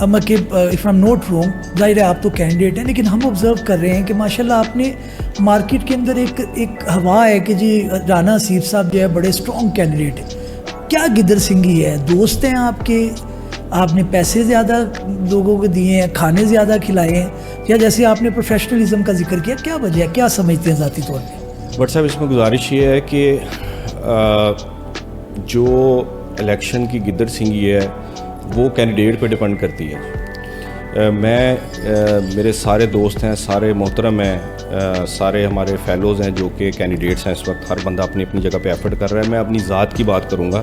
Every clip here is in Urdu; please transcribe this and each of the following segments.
مکب if I am not wrong, ظاہر ہے آپ تو کینڈیڈیٹ ہیں، لیکن ہم آبزرو کر رہے ہیں کہ ماشاءاللہ آپ نے مارکیٹ کے اندر ایک ہوا ہے کہ جی رانا حسیب صاحب جو ہے بڑے اسٹرانگ کینڈیڈیٹ ہیں. کیا گدر سنگھی ہے؟ دوست ہیں آپ کے؟ آپ نے پیسے زیادہ لوگوں کو دیے ہیں، کھانے زیادہ کھلائے ہیں، یا جیسے آپ نے پروفیشنلزم کا ذکر کیا، کیا وجہ ہے؟ کیا سمجھتے ہیں ذاتی طور پہ؟ بٹ صاحب اس میں گزارش یہ ہے کہ جو الیکشن کی گدر سنگھی ہے وہ کینڈیڈیٹ پہ ڈپینڈ کرتی ہے. میرے سارے دوست ہیں، سارے محترم ہیں، سارے ہمارے فیلوز ہیں جو کہ کینڈیڈیٹس ہیں اس وقت. ہر بندہ اپنی اپنی جگہ پہ ایفرٹ کر رہا ہے. میں اپنی ذات کی بات کروں گا.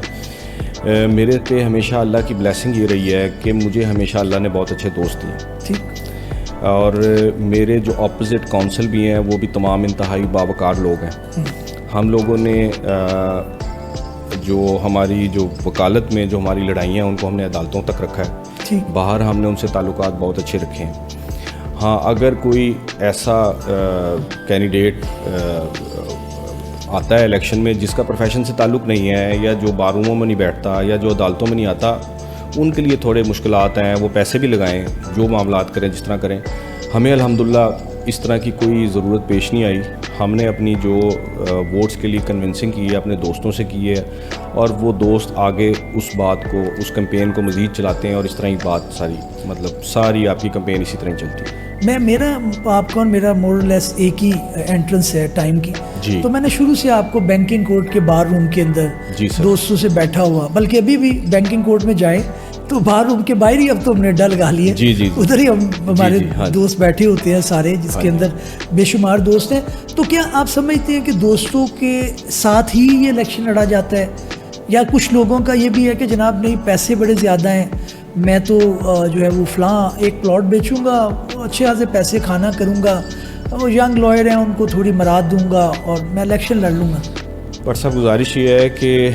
میرے پہ ہمیشہ اللہ کی بلیسنگ یہ رہی ہے کہ مجھے ہمیشہ اللہ نے بہت اچھے دوست دیے. ٹھیک. اور میرے جو اپوزٹ کونسل بھی ہیں وہ بھی تمام انتہائی باوقار لوگ ہیں. ہم لوگوں نے جو ہماری جو وکالت میں جو ہماری لڑائیاں ہیں ان کو ہم نے عدالتوں تک رکھا ہے. باہر ہم نے ان سے تعلقات بہت اچھے رکھے ہیں. ہاں اگر کوئی ایسا کینڈیڈیٹ آتا ہے الیکشن میں جس کا پروفیشن سے تعلق نہیں ہے، یا جو باروموں میں نہیں بیٹھتا، یا جو عدالتوں میں نہیں آتا، ان کے لیے تھوڑے مشکلات ہیں. وہ پیسے بھی لگائیں، جو معاملات کریں، جس طرح کریں. ہمیں الحمدللہ اس طرح کی کوئی ضرورت پیش نہیں آئی. ہم نے اپنی جو ووٹس کے لیے کنونسنگ کی ہے اپنے دوستوں سے کی ہے، اور وہ دوست آگے اس بات کو، اس کمپین کو مزید چلاتے ہیں، اور اس طرح ہی بات ساری آپ کی کمپین اسی طرح چلتی ہے. میرا آپ کا اور میرا مور لیس ایک ہی انٹرنس ہے ٹائم کی. جی. تو میں نے شروع سے آپ کو بینکنگ کورٹ کے بار روم کے اندر دوستوں سے بیٹھا ہوا، بلکہ ابھی بھی بینکنگ کورٹ میں جائیں تو بار روم کے باہر ہی اب تو ہم نے ڈل لگا لیے. جی. ادھر ہی ہمارے دوست بیٹھے ہوتے ہیں سارے، جس کے اندر بے شمار دوست ہیں. تو کیا آپ سمجھتے ہیں کہ دوستوں کے ساتھ ہی یہ الیکشن لڑا جاتا ہے، یا کچھ لوگوں کا یہ بھی ہے کہ جناب نہیں پیسے بڑے زیادہ ہیں، میں تو جو ہے وہ فلاں ایک پلاٹ بیچوں گا، اچھے خاصے پیسے کھانا کروں گا، وہ ینگ لائر ہیں ان کو تھوڑی مراد دوں گا اور میں الیکشن لڑ لوں گا؟ بٹ صاحب گزارش یہ ہے کہ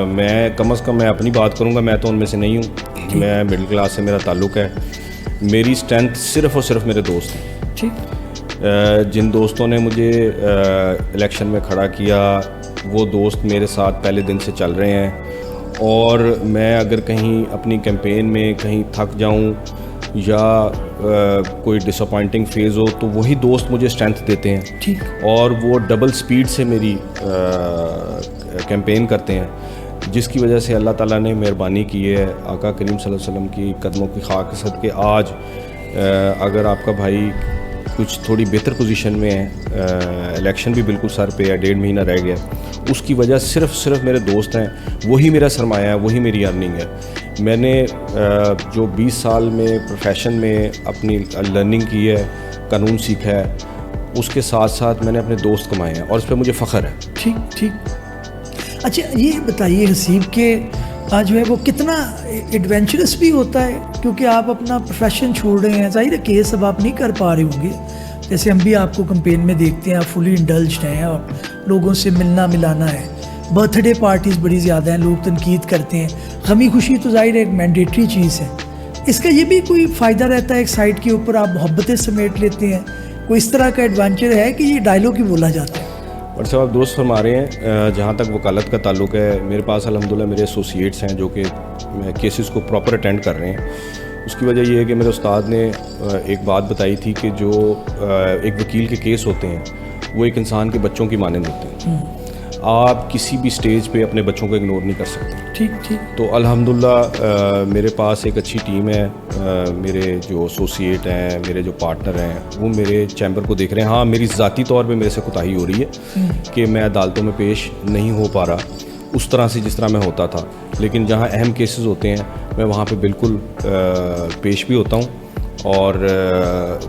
میں کم از کم میں اپنی بات کروں گا. میں تو ان میں سے نہیں ہوں. میں مڈل کلاس سے میرا تعلق ہے. میری اسٹرینتھ صرف اور صرف میرے دوست ہیں. ٹھیک. جن دوستوں نے مجھے الیکشن میں کھڑا کیا وہ دوست میرے ساتھ پہلے دن سے چل رہے ہیں. اور میں اگر کہیں اپنی کیمپین میں کہیں تھک جاؤں یا کوئی ڈس اپوائنٹنگ فیز ہو تو وہی دوست مجھے اسٹرینتھ دیتے ہیں. ٹھیک. اور وہ ڈبل سپیڈ سے میری کیمپین کرتے ہیں، جس کی وجہ سے اللہ تعالیٰ نے مہربانی کی ہے. آقا کریم صلی اللہ علیہ وسلم کی قدموں کی خاک کے صدقے آج اگر آپ کا بھائی کچھ تھوڑی بہتر پوزیشن میں ہے، الیکشن بھی بالکل سر پہ ہے، 1.5 مہینہ رہ گیا، اس کی وجہ صرف میرے دوست ہیں. وہی میرا سرمایہ ہے، وہی میری ارننگ ہے. میں نے جو 20 سال میں پروفیشن میں اپنی لرننگ کی ہے، قانون سیکھا ہے، اس کے ساتھ ساتھ میں نے اپنے دوست کمائے ہیں، اور اس پہ مجھے فخر ہے. ٹھیک. اچھا یہ بتائیے حسیب کہ جو ہے وہ کتنا ایڈونچرس بھی ہوتا ہے، کیونکہ آپ اپنا پروفیشن چھوڑ رہے ہیں. ظاہر ہے کیس اب آپ نہیں کر پا رہے ہوں گے، جیسے ہم بھی آپ کو کمپین میں دیکھتے ہیں، آپ فلی انڈلجڈ ہیں اور لوگوں سے ملنا ملانا ہے. برتھ ڈے پارٹیز بڑی زیادہ ہیں، لوگ تنقید کرتے ہیں. غمی خوشی تو ظاہر ایک مینڈیٹری چیز ہے. اس کا یہ بھی کوئی فائدہ رہتا ہے ایک سائڈ کے اوپر، آپ محبتیں سمیٹ لیتے ہیں؟ کوئی اس طرح کا ایڈوینچر ہے کہ یہ ڈائلاگ ہی بولا جاتا ہے؟ اور صاحب آپ دوست فرما رہے ہیں. جہاں تک وکالت کا تعلق ہے، میرے پاس الحمدللہ میرے ایسوسیٹس ہیں جو کہ کیسز کو پراپر اٹینڈ کر رہے ہیں. اس کی وجہ یہ ہے کہ میرے استاد نے ایک بات بتائی تھی کہ جو ایک وکیل کے کیس ہوتے ہیں وہ ایک انسان کے بچوں کی مانند ہوتے ہیں. آپ کسی بھی سٹیج پہ اپنے بچوں کو اگنور نہیں کر سکتے. ٹھیک. تو الحمدللہ میرے پاس ایک اچھی ٹیم ہے. میرے جو ایسوسیٹ ہیں، میرے جو پارٹنر ہیں، وہ میرے چیمبر کو دیکھ رہے ہیں. ہاں میری ذاتی طور پہ میرے سے کوتاہی ہو رہی ہے کہ میں عدالتوں میں پیش نہیں ہو پا رہا اس طرح سے جس طرح میں ہوتا تھا، لیکن جہاں اہم کیسز ہوتے ہیں میں وہاں پہ بالکل پیش بھی ہوتا ہوں. اور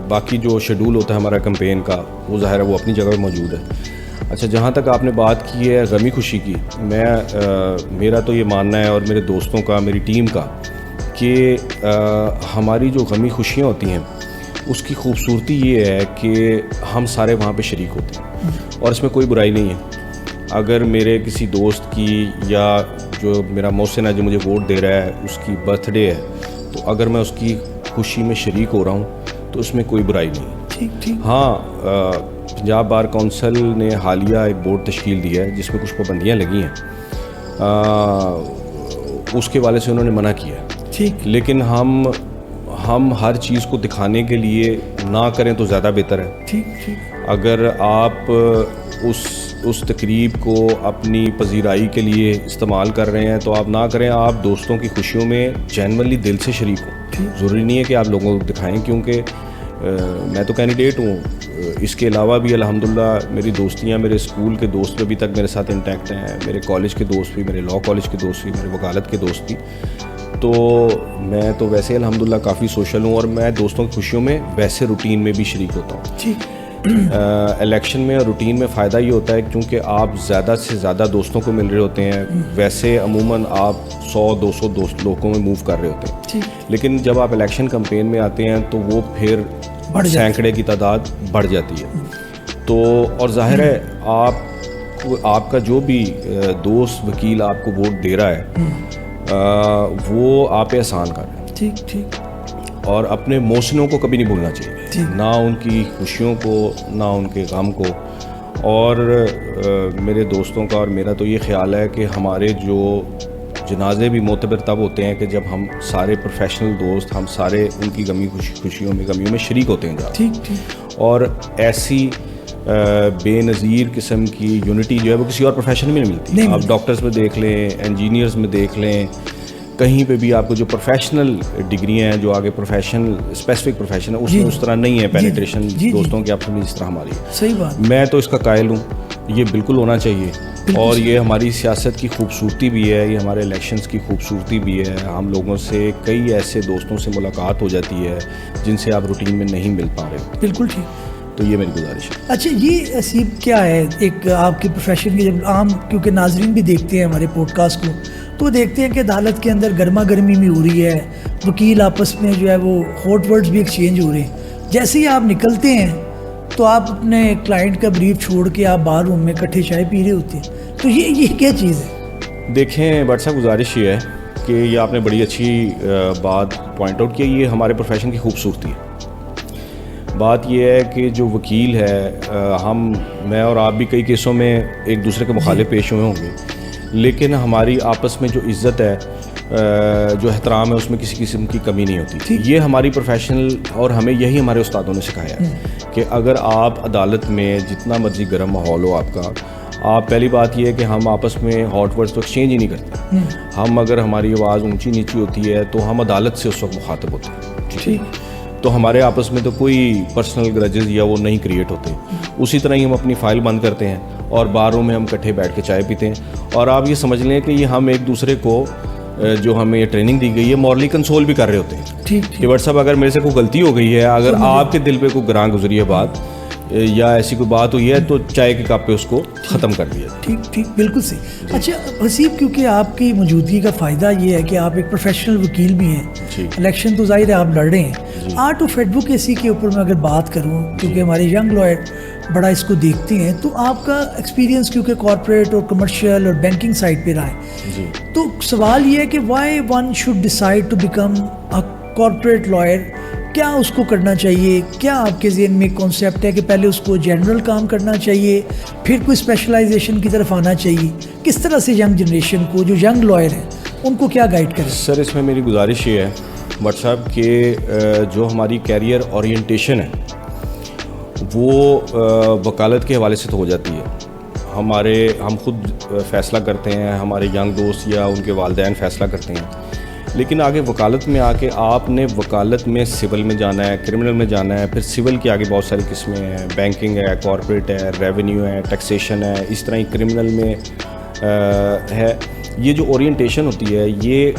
باقی جو شیڈول ہوتا ہے ہمارا کمپین کا، وہ ظاہر ہے وہ اپنی جگہ پہ موجود ہے. اچھا جہاں تک آپ نے بات کی ہے غمی خوشی کی، میرا تو یہ ماننا ہے اور میرے دوستوں کا، میری ٹیم کا، کہ ہماری جو غمی خوشیاں ہوتی ہیں اس کی خوبصورتی یہ ہے کہ ہم سارے وہاں پہ شریک ہوتے ہیں، اور اس میں کوئی برائی نہیں ہے. اگر میرے کسی دوست کی یا جو میرا محسن ہے جو مجھے ووٹ دے رہا ہے اس کی برتھ ڈے ہے، تو اگر میں اس کی خوشی میں شریک ہو رہا ہوں تو اس میں کوئی برائی نہیں. ٹھیک. ہاں پنجاب بار کونسل نے حالیہ ایک بورڈ تشکیل دیا ہے جس میں کچھ پابندیاں لگی ہیں، اس کے والے سے انہوں نے منع کیا ہے. ٹھیک. لیکن ہم ہر چیز کو دکھانے کے لیے نہ کریں تو زیادہ بہتر ہے. ٹھیک ٹھیک. اگر آپ اس تقریب کو اپنی پذیرائی کے لیے استعمال کر رہے ہیں تو آپ نہ کریں, آپ دوستوں کی خوشیوں میں جینورلی دل سے شریک ہوں. ضروری نہیں ہے کہ آپ لوگوں کو دکھائیں, کیونکہ میں تو کینڈیڈیٹ ہوں. اس کے علاوہ بھی الحمدللہ میری دوستیاں, میرے اسکول کے دوست ابھی تک میرے ساتھ انٹیکٹ ہیں, میرے کالج کے دوست بھی, میرے لاء کالج کے دوست بھی, میرے وکالت کے دوست بھی. تو میں تو ویسے الحمدللہ کافی سوشل ہوں, اور میں دوستوں کی خوشیوں میں ویسے روٹین میں بھی شریک ہوتا ہوں. الیکشن میں اور روٹین میں فائدہ یہ ہوتا ہے کیونکہ آپ زیادہ سے زیادہ دوستوں کو مل رہے ہوتے ہیں. ویسے عموماً آپ 100-200 دوست لوگوں میں موو کر رہے ہوتے ہیں, لیکن جب آپ الیکشن کمپین میں آتے ہیں تو وہ پھر سینکڑے کی تعداد بڑھ جاتی ہے. تو اور ظاہر ہے آپ کا جو بھی دوست وکیل آپ کو ووٹ دے رہا ہے وہ آپ پہ احسان کر رہے ہیں. ٹھیک ٹھیک. اور اپنے محسنوں کو کبھی نہیں بھولنا چاہیے, نہ ان کی خوشیوں کو نہ ان کے غم کو. اور میرے دوستوں کا اور میرا تو یہ خیال ہے کہ ہمارے جو جنازے بھی معتبر تب ہوتے ہیں کہ جب ہم سارے پروفیشنل دوست, ہم سارے ان کی خوشیوں میں غمیوں میں شریک ہوتے ہیں. ٹھیک ٹھیک. اور ایسی بے نظیر قسم کی یونٹی جو ہے وہ کسی اور پروفیشن میں نہیں ملتی. آپ ڈاکٹرز میں دیکھ لیں, انجینئرز میں دیکھ لیں, کہیں پہ بھی آپ کو جو پروفیشنل ڈگریاں ہیں, جو آگے پروفیشنل اسپیسیفک پروفیشن ہے, اس میں اس طرح نہیں ہے پینیٹریشن دوستوں کی آپس میں جس طرح ہماری. صحیح بات. میں تو اس کا قائل ہوں, یہ بالکل ہونا چاہیے. اور یہ ہماری سیاست کی خوبصورتی بھی ہے, یہ ہمارے الیکشنز کی خوبصورتی بھی ہے. ہم لوگوں سے کئی ایسے دوستوں سے ملاقات ہو جاتی ہے جن سے آپ روٹین میں نہیں مل پا رہے. بالکل ٹھیک. تو یہ میری گزارش ہے. اچھا, یہ اسیب کیا ہے ایک آپ کے پروفیشن کی, جب عام کیونکہ ناظرین بھی دیکھتے ہیں ہمارے پوڈ کاسٹ کو, تو دیکھتے ہیں کہ عدالت کے اندر گرما گرمی بھی ہو رہی ہے, وکیل آپس میں جو ہے وہ ہاٹ ورڈز بھی ایکسچینج ہو رہے ہیں. جیسے ہی آپ نکلتے ہیں تو آپ اپنے کلائنٹ کا بریف چھوڑ کے آپ باہر روم میں اکٹھے چائے پی رہے ہوتے ہیں. تو یہ کیا چیز ہے؟ دیکھیں بٹ صاحب, گزارش یہ ہے کہ یہ آپ نے بڑی اچھی بات پوائنٹ آؤٹ کی. یہ ہمارے پروفیشن کی خوبصورتی ہے. بات یہ ہے کہ جو وکیل ہے, میں اور آپ بھی کئی کیسوں میں ایک دوسرے کے مخالف پیش ہوئے ہوں گے, لیکن ہماری آپس میں جو عزت ہے, جو احترام ہے, اس میں کسی قسم کی کمی نہیں ہوتی. یہ ہماری پروفیشنل, اور ہمیں یہی ہمارے استادوں نے سکھایا ہے کہ اگر آپ عدالت میں جتنا مرضی گرم ماحول ہو آپ کا, آپ پہلی بات یہ ہے کہ ہم آپس میں ہاٹ ورڈز تو ایکسچینج ہی نہیں کرتے. ہم اگر ہماری آواز اونچی نیچی ہوتی ہے تو ہم عدالت سے اس وقت مخاطب ہوتے ہیں. ٹھیک. تو ہمارے آپس میں تو کوئی پرسنل گرجز یا وہ نہیں کریٹ ہوتے. اسی طرح ہی ہم اپنی فائل بند کرتے ہیں اور باروں میں ہم اکٹھے بیٹھ کے چائے پیتے ہیں. اور آپ یہ سمجھ لیں کہ یہ ہم ایک دوسرے کو جو ہمیں یہ ٹریننگ دی گئی ہے مورلی کنسول بھی کر رہے ہوتے ہیں. ٹھیک. کہ بٹ صاحب اگر میرے سے کوئی غلطی ہو گئی ہے, اگر آپ کے دل پہ کوئی گراں گزری ہے بات, یا ایسی کوئی بات ہوئی ہے, تو چائے کے کپ پہ اس کو ختم کر دیا. ٹھیک ٹھیک. بالکل صحیح. اچھا حسیب, کیونکہ آپ کی موجودگی کا فائدہ یہ ہے کہ آپ ایک پروفیشنل وکیل بھی ہیں. الیکشن تو ظاہر ہے آپ لڑ رہے ہیں. آرٹ آف ایڈوکیسی کے اوپر میں اگر بات کروں, کیونکہ ہمارے ینگ لائر بڑا اس کو دیکھتے ہیں, تو آپ کا ایکسپیرینس کیونکہ کارپوریٹ اور کمرشل اور بینکنگ سائڈ پہ رہا ہے, تو سوال یہ ہے کہ why one should decide to become a corporate lawyer. کیا اس کو کرنا چاہیے؟ کیا آپ کے ذہن میں کانسیپٹ ہے کہ پہلے اس کو جنرل کام کرنا چاہیے, پھر کوئی اسپیشلائزیشن کی طرف آنا چاہیے؟ کس طرح سے ینگ جنریشن کو, جو ینگ لائر ہیں, ان کو کیا گائیڈ کریں؟ سر اس میں میری گزارش یہ ہے بٹ صاحب کہ جو ہماری کیریئر اورینٹیشن ہے وہ وکالت کے حوالے سے تو ہو جاتی ہے. ہم خود فیصلہ کرتے ہیں, ہمارے ینگ دوست یا ان کے والدین فیصلہ کرتے ہیں, لیکن آگے وکالت میں آ کے آپ نے وکالت میں سول میں جانا ہے, کرمنل میں جانا ہے, پھر سول کی آگے بہت ساری قسمیں ہیں, بینکنگ ہے, کارپوریٹ ہے, ریونیو ہے, ٹیکسیشن ہے, اس طرح ہی کرمنل میں ہے. یہ جو اورینٹیشن ہوتی ہے یہ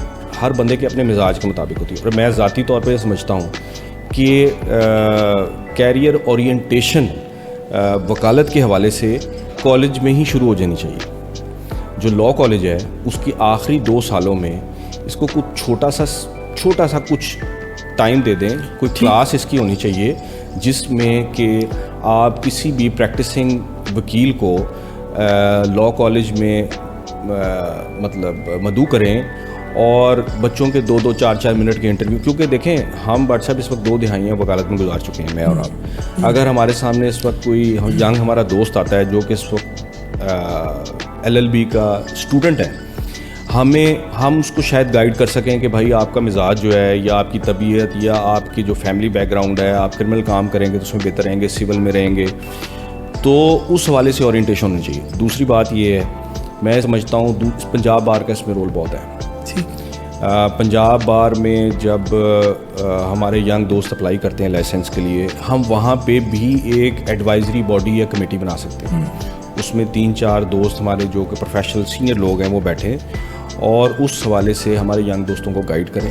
ہر بندے کے اپنے مزاج کے مطابق ہوتی ہے. اور میں ذاتی طور پہ سمجھتا ہوں کہ کیریئر اورینٹیشن وکالت کے حوالے سے کالج میں ہی شروع ہو جانی چاہیے. جو لاء کالج ہے اس کی آخری 2 سالوں میں اس کو کچھ چھوٹا سا کچھ ٹائم دے دیں. کوئی کلاس اس کی ہونی چاہیے جس میں کہ آپ کسی بھی پریکٹسنگ وکیل کو لاء کالج میں مطلب مدعو کریں, اور بچوں کے 2-2 4-4 منٹ کے انٹرویو. کیونکہ دیکھیں ہم بٹ صاحب اس وقت 2 دہائیاں وکالت میں گزار چکے ہیں, میں اور آپ. اگر ہمارے سامنے اس وقت کوئی ینگ ہمارا دوست آتا ہے جو کہ اس وقت LLB کا اسٹوڈنٹ ہے, ہم اس کو شاید گائیڈ کر سکیں کہ بھائی آپ کا مزاج جو ہے یا آپ کی طبیعت یا آپ کی جو فیملی بیک گراؤنڈ ہے, آپ کرمنل کام کریں گے تو اس میں بہتر رہیں گے, سول میں رہیں گے, تو اس حوالے سے اورینٹیشن ہونی چاہیے. دوسری بات یہ ہے, میں سمجھتا ہوں پنجاب بار کا اس میں رول بہت ہے. پنجاب بار میں جب ہمارے ینگ دوست اپلائی کرتے ہیں لائسنس کے لیے, ہم وہاں پہ بھی ایک ایڈوائزری باڈی یا کمیٹی بنا سکتے ہیں. اس میں 3-4 دوست ہمارے جو کہ پروفیشنل سینئر لوگ ہیں وہ بیٹھیں اور اس حوالے سے ہمارے ینگ دوستوں کو گائیڈ کریں.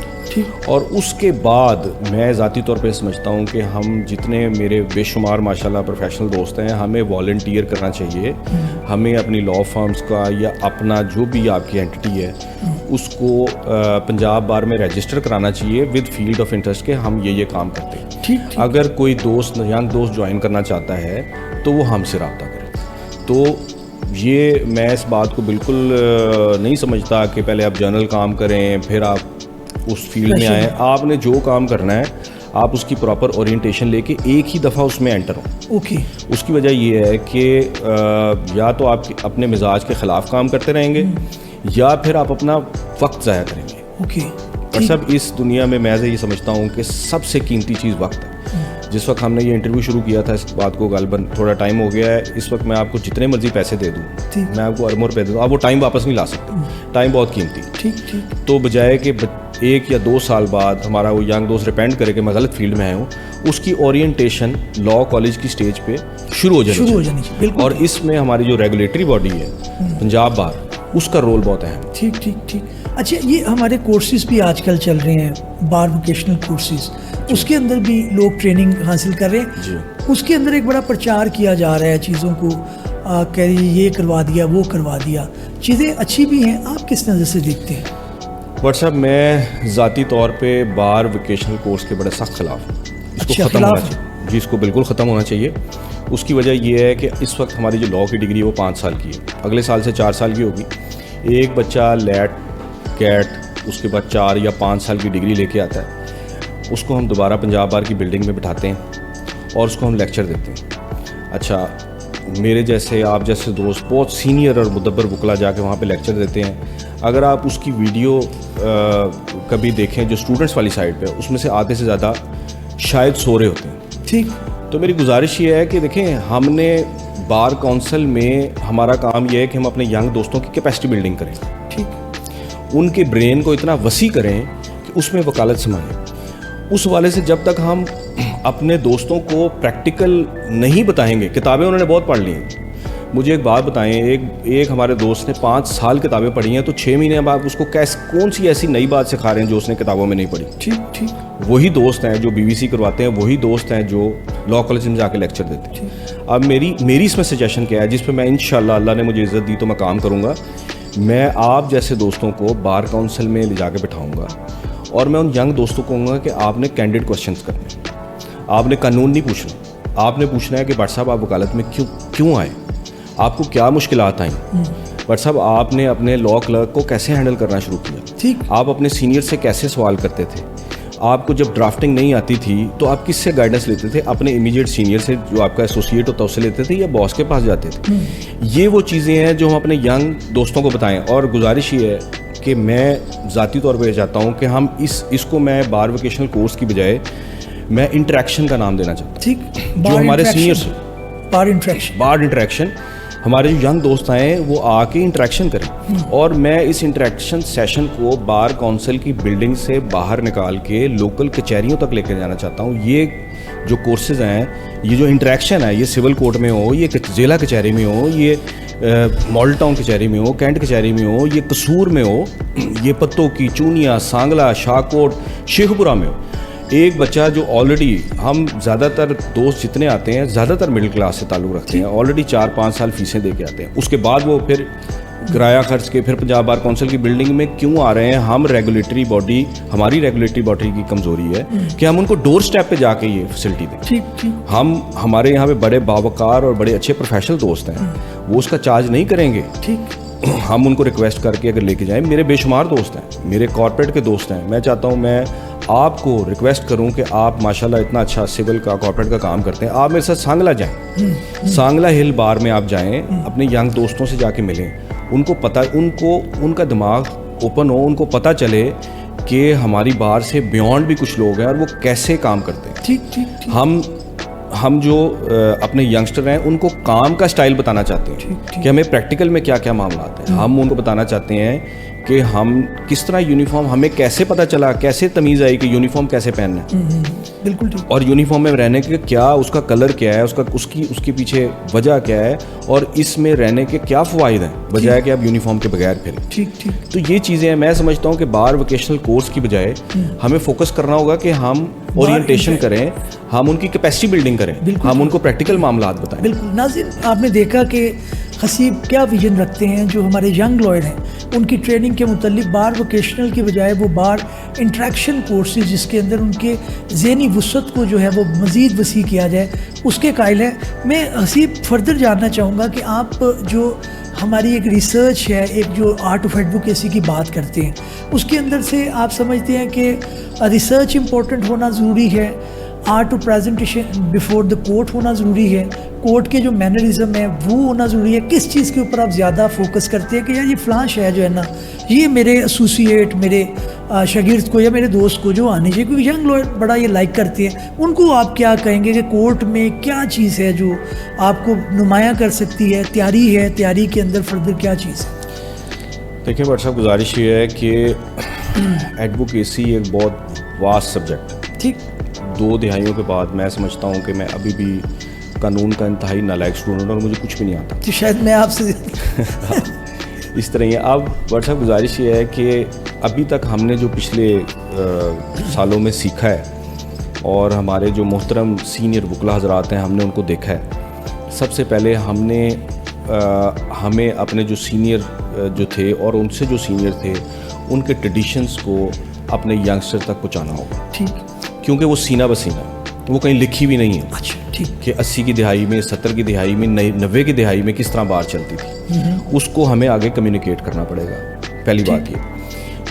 اور اس کے بعد میں ذاتی طور پہ سمجھتا ہوں کہ ہم جتنے میرے بے شمار ماشاءاللہ پروفیشنل دوست ہیں, ہمیں والنٹیئر کرنا چاہیے. ہمیں اپنی لا فرمز کا یا اپنا جو بھی آپ کی اینٹی ہے اس کو پنجاب بار میں رجسٹر کرانا چاہیے ود فیلڈ آف انٹرسٹ کہ ہم یہ کام کرتے ہیں. اگر کوئی دوست ینگ دوست جوائن کرنا چاہتا ہے تو وہ ہم سے رابطہ کرے. تو یہ میں اس بات کو بالکل نہیں سمجھتا کہ پہلے آپ جرنل کام کریں پھر آپ اس فیلڈ میں آئیں. آپ نے جو کام کرنا ہے آپ اس کی پراپر اورینٹیشن لے کے ایک ہی دفعہ اس میں انٹر ہوں. اس کی وجہ یہ ہے کہ یا تو آپ اپنے مزاج کے خلاف کام کرتے رہیں گے یا پھر آپ اپنا وقت ضائع کریں گے. اور سب اس دنیا میں یہ سمجھتا ہوں کہ سب سے قیمتی چیز وقت ہے. جس وقت ہم نے یہ انٹرویو شروع کیا تھا اس بات کو غالباً تھوڑا ٹائم ہو گیا ہے. اس وقت میں آپ کو جتنے مرضی پیسے دے دوں, میں آپ کو اربوں روپے دے دوں, آپ وہ ٹائم واپس نہیں لا سکتے. ٹائم بہت قیمتی. تو بجائے کہ 1 یا 2 سال بعد ہمارا وہ ینگ دوست ریپینٹ کرے کہ میں غلط فیلڈ میں آیا ہوں, اس کی اورینٹیشن لا کالج کی سٹیج پہ شروع ہو جانی چاہیے. اور اس میں ہماری جو ریگولیٹری باڈی ہے پنجاب بار, اس کا رول بہت اہم ہے. ٹھیک. اچھا, یہ ہمارے کورسز بھی آج کل چل رہے ہیں, بار ووکیشنل کورسز, اس کے اندر بھی لوگ ٹریننگ حاصل کر رہے ہیں. اس کے اندر ایک بڑا پرچار کیا جا رہا ہے چیزوں کو, کہ یہ کروا دیا وہ کروا دیا. چیزیں اچھی بھی ہیں, آپ کس نظر سے دیکھتے ہیں؟ بٹ صاحب میں ذاتی طور پہ بار ووکیشنل کورس کے بڑے سخت خلاف ہوں. اس کو ختم ہونا چاہیے. جی, اس کو بالکل ختم ہونا چاہیے. اس کی وجہ یہ ہے کہ اس وقت ہماری جو لا کی ڈگری ہے وہ 5 سال کی ہے, اگلے سال سے 4 سال کی ہوگی. ایک بچہ لیٹ کیٹ اس کے بعد 4 یا 5 سال کی ڈگری لے کے آتا ہے, اس کو ہم دوبارہ پنجاب بار کی بلڈنگ میں بٹھاتے ہیں اور اس کو ہم لیکچر دیتے ہیں. اچھا, میرے جیسے آپ جیسے دوست بہت سینئر اور مدبر وکلا جا کے وہاں پہ لیکچر دیتے ہیں. اگر آپ اس کی ویڈیو کبھی دیکھیں جو اسٹوڈنٹس والی سائڈ پہ, اس میں سے آدھے سے زیادہ شاید سو رہے ہوتے ہیں. تو میری گزارش یہ ہے کہ دیکھیں, ہم نے بار کونسل میں ہمارا کام یہ ہے کہ ہم اپنے ینگ دوستوں کی کیپیسٹی بلڈنگ کریں, ان کے برین کو اتنا وسیع کریں کہ اس میں وکالت سمائیں. اس والے سے جب تک ہم اپنے دوستوں کو پریکٹیکل نہیں بتائیں گے, کتابیں انہوں نے بہت پڑھ لی ہیں. مجھے ایک بات بتائیں, ایک ہمارے دوست نے 5 سال کتابیں پڑھی ہیں, تو 6 مہینے بعد اس کو کون سی ایسی نئی بات سکھا رہے ہیں جو اس نے کتابوں میں نہیں پڑھی. وہی دوست ہیں جو BBC کرواتے ہیں, وہی دوست ہیں جو لا کالج میں جا کے لیکچر دیتے ہیں. اب میری اس میں سجیشن کیا ہے, جس پہ میں انشاءاللہ اللہ نے مجھے عزت دی تو میں کام کروں گا. میں آپ جیسے دوستوں کو بار کونسل میں لے جا کے بٹھاؤں گا اور میں ان ینگ دوستوں کو کہوں گا کہ آپ نے کینڈیڈ کوشچنس کرنے, آپ نے قانون نہیں پوچھنا. آپ نے پوچھنا ہے کہ بٹ صاحب آپ وکالت میں کیوں آئے, آپ کو کیا مشکلات آئیں. بٹ صاحب آپ نے اپنے لا کلرک کو کیسے ہینڈل کرنا شروع کیا, آپ اپنے سینئر سے کیسے سوال کرتے تھے, آپ کو جب ڈرافٹنگ نہیں آتی تھی تو آپ کس سے گائیڈنس لیتے تھے, اپنے امیڈیٹ سینئر سے جو آپ کا ایسوسیٹ ہوتا ہے اس سے لیتے تھے یا باس کے پاس جاتے تھے. یہ وہ چیزیں ہیں جو ہم اپنے ینگ دوستوں کو بتائیں. اور گزارش یہ ہے کہ میں ذاتی طور پہ چاہتا ہوں کہ ہم اس کو میں بار ووکیشنل کورس کی بجائے میں انٹریکشن کا نام دینا چاہتا ہوں. جو ہمارے سینئرس بار انٹریکشن, ہمارے جو ینگ دوست آئیں وہ آ کے انٹریکشن کریں. اور میں اس انٹریکشن سیشن کو بار کونسل کی بلڈنگ سے باہر نکال کے لوکل کچہریوں تک لے کے جانا چاہتا ہوں. یہ جو کورسز ہیں, یہ جو انٹریکشن ہے, یہ سول کورٹ میں ہو, یہ ضلع کچہری میں ہو, یہ ماڈل ٹاؤن کچہری میں ہو, کینٹ کچہری میں ہو, یہ قصور میں ہو, یہ پتوں کی, چونیا, سانگلا, شاہ کوٹ, شیخ پورہ میں ہو. ایک بچہ جو آلریڈی, ہم زیادہ تر دوست جتنے آتے ہیں زیادہ تر مڈل کلاس سے تعلق رکھتے ہیں, آلریڈی 4-5 سال فیسیں دے کے آتے ہیں. اس کے بعد وہ پھر کرایہ خرچ کے پھر پنجاب بار کونسل کی بلڈنگ میں کیوں آ رہے ہیں. ہم ریگولیٹری باڈی, ہماری ریگولیٹری باڈی کی کمزوری ہے کہ ہم ان کو ڈور سٹیپ پہ جا کے یہ فیسلٹی دیں. ہمارے یہاں پہ بڑے باوقار اور بڑے اچھے پروفیشنل دوست ہیں, وہ اس کا چارج نہیں کریں گے. ہم ان کو ریکویسٹ کر کے اگر لے کے جائیں. میرے بے شمار دوست ہیں, میرے کارپوریٹ کے دوست ہیں. میں چاہتا ہوں میں آپ کو ریکویسٹ کروں کہ آپ ماشاءاللہ اتنا اچھا سول کا کارپوریٹ کا کام کرتے ہیں, آپ میرے ساتھ سانگلا جائیں, سانگلا ہل بار میں آپ جائیں, اپنے ینگ دوستوں سے جا کے ملیں. ان کو پتہ, ان کا دماغ اوپن ہو, ان کو پتہ چلے کہ ہماری باہر سے بیونڈ بھی کچھ لوگ ہیں اور وہ کیسے کام کرتے ہیں. ٹھیک ٹھیک. ہم جو اپنے ینگسٹر ہیں ان کو کام کا سٹائل بتانا چاہتے ہیں کہ ہمیں پریکٹیکل میں کیا کیا معاملات ہیں. ہم ان کو بتانا چاہتے ہیں کہ ہم کس طرح یونیفارم, ہمیں کیسے پتہ چلا, کیسے تمیز آئی کہ یونیفارم کیسے پہننا ہے. بالکل ٹھیک. اور یونیفارم میں رہنے کے کیا, اس کا کلر کیا ہے, اس کے پیچھے وجہ کیا ہے, اور اس میں رہنے کے کیا فوائد ہیں بجائے کہ آپ یونیفارم کے بغیر پھریں. ٹھیک ٹھیک. تو یہ چیزیں ہیں. میں سمجھتا ہوں کہ باہر ووکیشنل کورس کی بجائے ہمیں فوکس کرنا ہوگا کہ ہم اورینٹیشن کریں, ہم ان کی کیپیسٹی بلڈنگ کریں, ہم ان کو پریکٹیکل معاملات بتائیں. بالکل. ناظرین, آپ نے دیکھا کہ حسیب کیا ویژن رکھتے ہیں. جو ہمارے ینگ لائر ہیں ان کی ٹریننگ کے متعلق باہر ووکیشنل کی بجائے وہ باہر انٹریکشن کورسز جس کے اندر ان کے ذہنی وسعت کو جو ہے وہ مزید وسیع کیا جائے اس کے قائل ہیں. میں حسیب فردر جاننا چاہوں گا کہ آپ جو ہماری ایک ریسرچ ہے, ایک جو آرٹ آف ایڈوکیسی کی بات کرتے ہیں, اس کے اندر سے آپ سمجھتے ہیں کہ ریسرچ امپورٹنٹ ہونا ضروری ہے, art of presentation before the court ہونا ضروری ہے, کورٹ کے جو مینرزم ہے وہ ہونا ضروری ہے, کس چیز کے اوپر آپ زیادہ فوکس کرتے ہیں کہ یار یہ فلاں شے جو ہے نا یہ میرے ایسوسیٹ, میرے شاگرد کو یا میرے دوست کو جو آنی چاہیے, کیونکہ ینگ لوگ بڑا یہ لائک کرتے ہیں, ان کو آپ کیا کہیں گے کہ کورٹ میں کیا چیز ہے جو آپ کو نمایاں کر سکتی ہے, تیاری ہے, تیاری کے اندر فردر کیا چیز ہے؟ دیکھیں بٹ صاحب, گزارش یہ ہے کہ ایڈوکیسی ایک بہت واسٹ سبجیکٹ ہے. ٹھیک. 2 دہائیوں کے بعد میں سمجھتا ہوں کہ میں ابھی بھی قانون کا انتہائی نالائق اسٹوڈنٹ اور مجھے کچھ بھی نہیں آتا. شاید میں آپ سے اس طرح ہی. اب بٹ صاحب گزارش یہ ہے کہ ابھی تک ہم نے جو پچھلے سالوں میں سیکھا ہے اور ہمارے جو محترم سینئر وکلا حضرات ہیں ہم نے ان کو دیکھا ہے. سب سے پہلے ہمیں اپنے جو سینئر جو تھے اور ان سے جو سینئر تھے ان کے ٹریڈیشنز کو اپنے ینگسٹر تک پہنچانا ہوگا. ٹھیک. کیونکہ وہ سینہ بسینہ, وہ کہیں لکھی بھی نہیں ہے. اچھا ٹھیک. کہ 80 کی دہائی میں, 70 کی دہائی میں, 90 کی دہائی میں کس طرح بات چلتی تھی, اس کو ہمیں آگے کمیونیکیٹ کرنا پڑے گا. پہلی بات یہ.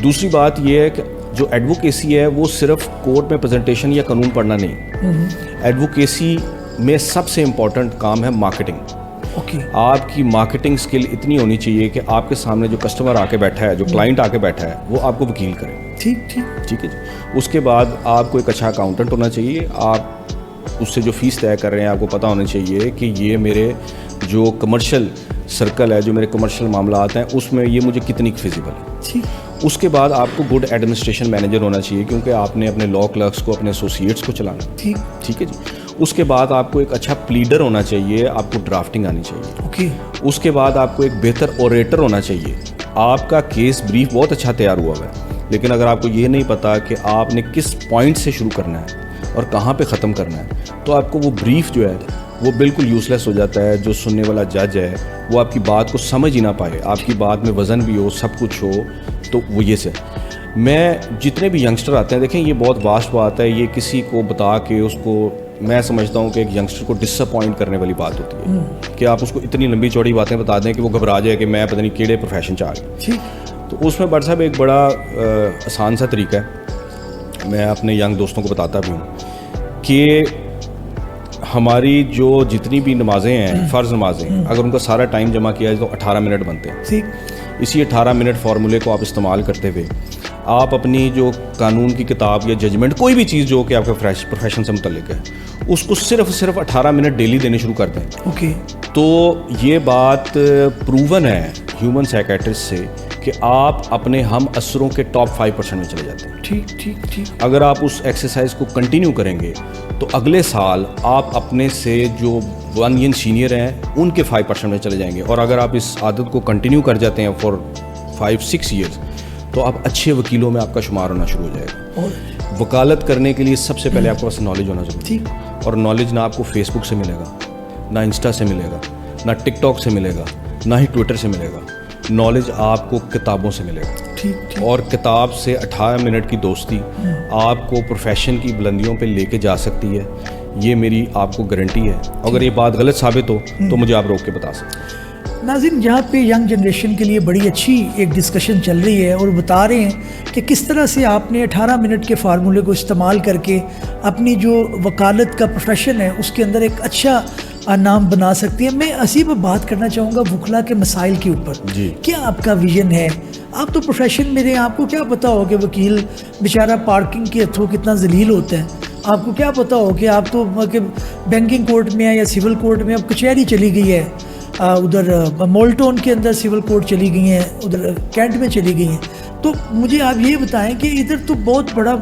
دوسری بات یہ ہے کہ جو ایڈوکیسی ہے وہ صرف کورٹ میں پریزنٹیشن یا قانون پڑھنا نہیں. ایڈوکیسی میں سب سے امپورٹنٹ کام ہے مارکیٹنگ. آپ کی مارکیٹنگ سکل اتنی ہونی چاہیے کہ آپ کے سامنے جو کسٹمر آ کے بیٹھا ہے, جو کلائنٹ آ کے بیٹھا ہے, وہ آپ کو وکیل کرے. ٹھیک ٹھیک ٹھیک ہے جی. اس کے بعد آپ کو ایک اچھا اکاؤنٹنٹ ہونا چاہیے. آپ اس سے جو فیس طے کر رہے ہیں آپ کو پتہ ہونا چاہیے کہ یہ میرے جو کمرشل سرکل ہے, جو میرے کمرشل معاملات ہیں, اس میں یہ مجھے کتنی فیزیبل ہے. ٹھیک. اس کے بعد آپ کو گڈ ایڈمنسٹریشن مینیجر ہونا چاہیے کیونکہ آپ نے اپنے لا کلرکس کو, اپنے ایسوسیٹس کو چلانا. ٹھیک ٹھیک ہے جی. اس کے بعد آپ کو ایک اچھا پلیڈر ہونا چاہیے, آپ کو ڈرافٹنگ آنی چاہیے. اوکے. اس کے بعد آپ کو ایک بہتر اوریٹر ہونا چاہیے. آپ کا کیس بریف بہت اچھا تیار ہوا ہے, لیکن اگر آپ کو یہ نہیں پتا کہ آپ نے کس پوائنٹ سے شروع کرنا ہے اور کہاں پہ ختم کرنا ہے, تو آپ کو وہ بریف جو ہے وہ بالکل یوز لیس ہو جاتا ہے. جو سننے والا جج ہے وہ آپ کی بات کو سمجھ ہی نہ پائے, آپ کی بات میں وزن بھی ہو, سب کچھ ہو, تو وہ یہ سے. میں جتنے بھی ینگسٹر آتے ہیں, دیکھیں یہ بہت واسٹ بات ہے, یہ کسی کو بتا کے اس کو, میں سمجھتا ہوں کہ ایک ینگسٹر کو ڈس اپوائنٹ کرنے والی بات ہوتی ہے کہ آپ اس کو اتنی لمبی چوڑی باتیں بتا دیں کہ وہ گھبرا جائے کہ میں پتہ نہیں کیڑے پروفیشن چاہ گیا. تو اس میں بٹ صاحب ایک بڑا آسان سا طریقہ ہے, میں اپنے ینگ دوستوں کو بتاتا بھی ہوں کہ ہماری جو جتنی بھی نمازیں ہیں, فرض نمازیں, اگر ان کا سارا ٹائم جمع کیا جائے تو 18 منٹ بنتے ہیں. اسی 18 منٹ فارمولے کو آپ استعمال کرتے ہوئے آپ اپنی جو قانون کی کتاب یا ججمنٹ, کوئی بھی چیز جو کہ آپ کے پروفیشن سے متعلق ہے, اس کو صرف 18 منٹ ڈیلی دینے شروع کر دیں. اوکے. تو یہ بات پروون ہے ہیومن سائیکیٹرسٹ سے کہ آپ اپنے ہم اثروں کے ٹاپ 5% میں چلے جاتے ہیں. ٹھیک ٹھیک ٹھیک. اگر آپ اس ایکسرسائز کو کنٹینیو کریں گے تو اگلے سال آپ اپنے سے جو 1 year سینئر ہیں ان کے 5% میں چلے جائیں گے. اور اگر آپ اس عادت کو کنٹینیو کر جاتے ہیں فار 5-6 years تو آپ اچھے وکیلوں میں آپ کا شمار ہونا شروع ہو جائے گا. وکالت کرنے کے لیے سب سے پہلے آپ کے پاس نالج ہونا ضروری ہے. اور نالج نہ آپ کو فیس بک سے ملے گا, نہ انسٹا سے ملے گا, نہ ٹک ٹاک سے ملے گا, نہ ہی ٹویٹر سے ملے گا. نالج آپ کو کتابوں سے ملے گا. اور کتاب سے 18 منٹ کی دوستی آپ کو پروفیشن کی بلندیوں پہ لے کے جا سکتی ہے. یہ میری آپ کو گارنٹی ہے. اگر یہ بات غلط ثابت ہو تو مجھے آپ روک کے بتا سکتے ہیں. ناظرین, یہاں پہ ینگ جنریشن کے لیے بڑی اچھی ایک ڈسکشن چل رہی ہے اور بتا رہے ہیں کہ کس طرح سے آپ نے 18 منٹ کے فارمولے کو استعمال کر کے اپنی جو وکالت کا پروفیشن ہے اس کے اندر ایک اچھا نام بنا سکتی ہے. میں حسیب بات کرنا چاہوں گا وکلا کے مسائل کے اوپر. کیا آپ کا ویژن ہے آپ تو پروفیشن میں رہے، آپ کو کیا پتہ ہو کہ وکیل بیچارہ پارکنگ کے تھرو کتنا ذلیل ہوتا ہے. آپ کو کیا پتہ ہو کہ آپ تو کہ بینکنگ کورٹ میں ہے یا سول کورٹ میں، اب کچہری چلی گئی ہے ادھر مولٹون کے اندر سول کورٹ چلی گئی ہیں، ادھر کینٹ میں چلی گئی ہیں. تو مجھے آپ یہ بتائیں کہ ادھر تو بہت بڑا،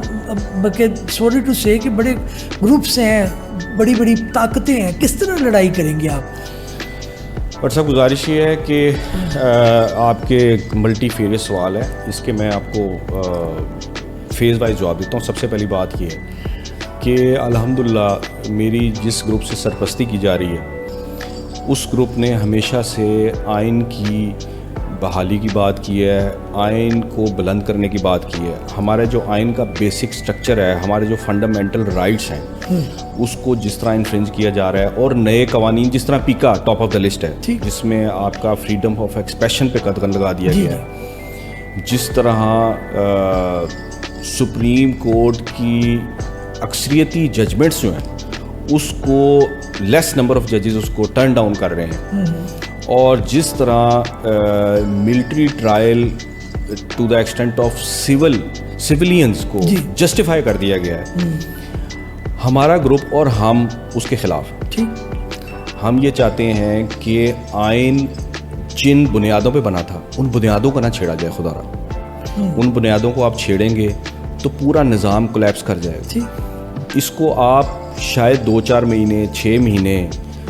سوری ٹو سے، کہ بڑے گروپس ہیں، بڑی بڑی طاقتیں ہیں، کس طرح لڑائی کریں گے آپ؟ ڈاکٹر صاحب گزارش یہ ہے کہ آپ کے ملٹی فیز سوال ہے، اس کے میں آپ کو فیز وائز جواب دیتا ہوں. سب سے پہلی بات یہ ہے کہ الحمدللہ میری جس گروپ سے سرپرستی کی جا رہی ہے اس گروپ نے ہمیشہ سے آئین کی بحالی کی بات کی ہے، آئین کو بلند کرنے کی بات کی ہے. ہمارا جو آئین کا بیسک سٹرکچر ہے، ہمارے جو فنڈامنٹل رائٹس ہیں اس کو جس طرح انفرنج کیا جا رہا ہے، اور نئے قوانین جس طرح پیکا ٹاپ آف دا لسٹ ہے جس میں آپ کا فریڈم آف ایکسپریشن پہ قدغن لگا دیا گیا ہے، جس طرح سپریم کورٹ کی اکثریتی ججمنٹس جو ہیں اس کو لیس نمبر آف ججز اس کو ٹرن ڈاؤن کر رہے ہیں، اور جس طرح military trial to the extent of civilians کو جسٹیفائی کر دیا گیا ہے، ہمارا گروپ اور ہم اس کے خلاف. ہم یہ چاہتے ہیں کہ آئین جن بنیادوں پہ بنا تھا ان بنیادوں کو نہ چھیڑا جائے. خدا را ان بنیادوں کو آپ چھیڑیں گے تو پورا نظام کولیپس کر جائے گا. اس کو آپ شاید 2-4 مہینے 6 مہینے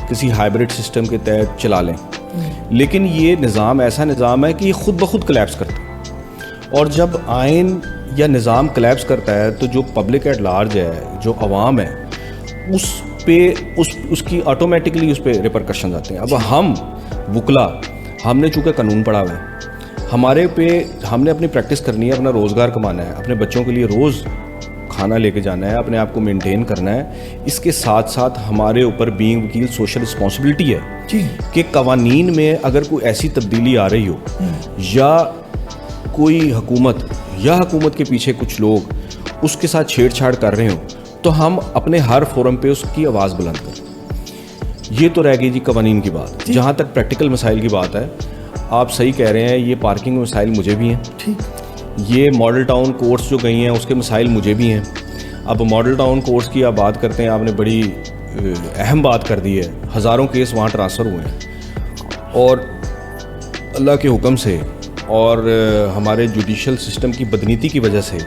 کسی ہائبرڈ سسٹم کے تحت چلا لیں، لیکن یہ نظام ایسا نظام ہے کہ یہ خود بخود کلیپس کرتا ہے. اور جب آئین یا نظام کلیپس کرتا ہے تو جو پبلک ایٹ لارج ہے، جو عوام ہے، اس پہ اس کی آٹومیٹکلی اس پہ ریپرکشنز آتے ہیں. اب ہم وکلا، ہم نے چونکہ قانون پڑھا ہوا ہے، ہمارے پہ ہم نے اپنی پریکٹس کرنی ہے، اپنا روزگار کمانا ہے، اپنے بچوں کے لیے روز کھانا لے کے جانا ہے، اپنے آپ کو مینٹین کرنا ہے. اس کے ساتھ ساتھ ہمارے اوپر بینگ وکیل سوشل رسپانسبلٹی ہے کہ قوانین میں اگر کوئی ایسی تبدیلی آ رہی ہو یا کوئی حکومت کے پیچھے کچھ لوگ اس کے ساتھ چھیڑ چھاڑ کر رہے ہوں تو ہم اپنے ہر فورم پہ اس کی آواز بلند کریں. یہ تو رہ گئی جی قوانین کی بات. جہاں تک پریکٹیکل مسائل کی بات ہے، آپ صحیح کہہ رہے ہیں، یہ پارکنگ مسائل مجھے بھی ہیں، یہ ماڈل ٹاؤن کورٹس جو گئی ہیں اس کے مسائل مجھے بھی ہیں. اب ماڈل ٹاؤن کورٹس کی آپ بات کرتے ہیں، آپ نے بڑی اہم بات کر دی ہے. ہزاروں کیس وہاں ٹرانسفر ہوئے ہیں، اور اللہ کے حکم سے اور ہمارے جوڈیشل سسٹم کی بدنیتی کی وجہ سے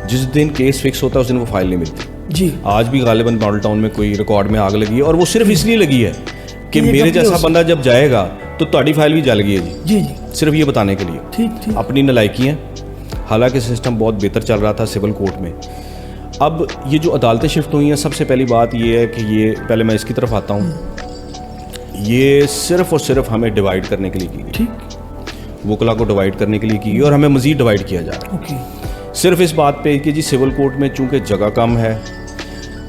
جس دن کیس فکس ہوتا ہے اس دن وہ فائل نہیں ملتی. آج بھی غالباً ماڈل ٹاؤن میں کوئی ریکارڈ میں آگ لگی ہے، اور وہ صرف اس لیے لگی ہے کہ میرے جیسا بندہ جب جائے گا تو تہاڈی فائل بھی جل گئی ہے جی، صرف یہ بتانے کے لیے. اپنی نالائکی ہیں، حالانکہ سسٹم بہت بہتر چل رہا تھا سول کورٹ میں. اب یہ جو عدالتیں شفٹ ہوئی ہیں، سب سے پہلی بات یہ ہے کہ یہ پہلے میں اس کی طرف آتا ہوں، یہ صرف اور صرف ہمیں ڈیوائڈ کرنے کے لیے کی گئی، وکلا کو ڈیوائڈ کرنے کے لیے کی گئی، اور ہمیں مزید ڈیوائڈ کیا جا رہا ہے صرف اس بات پہ کہ جی سول کورٹ میں چونکہ جگہ کم ہے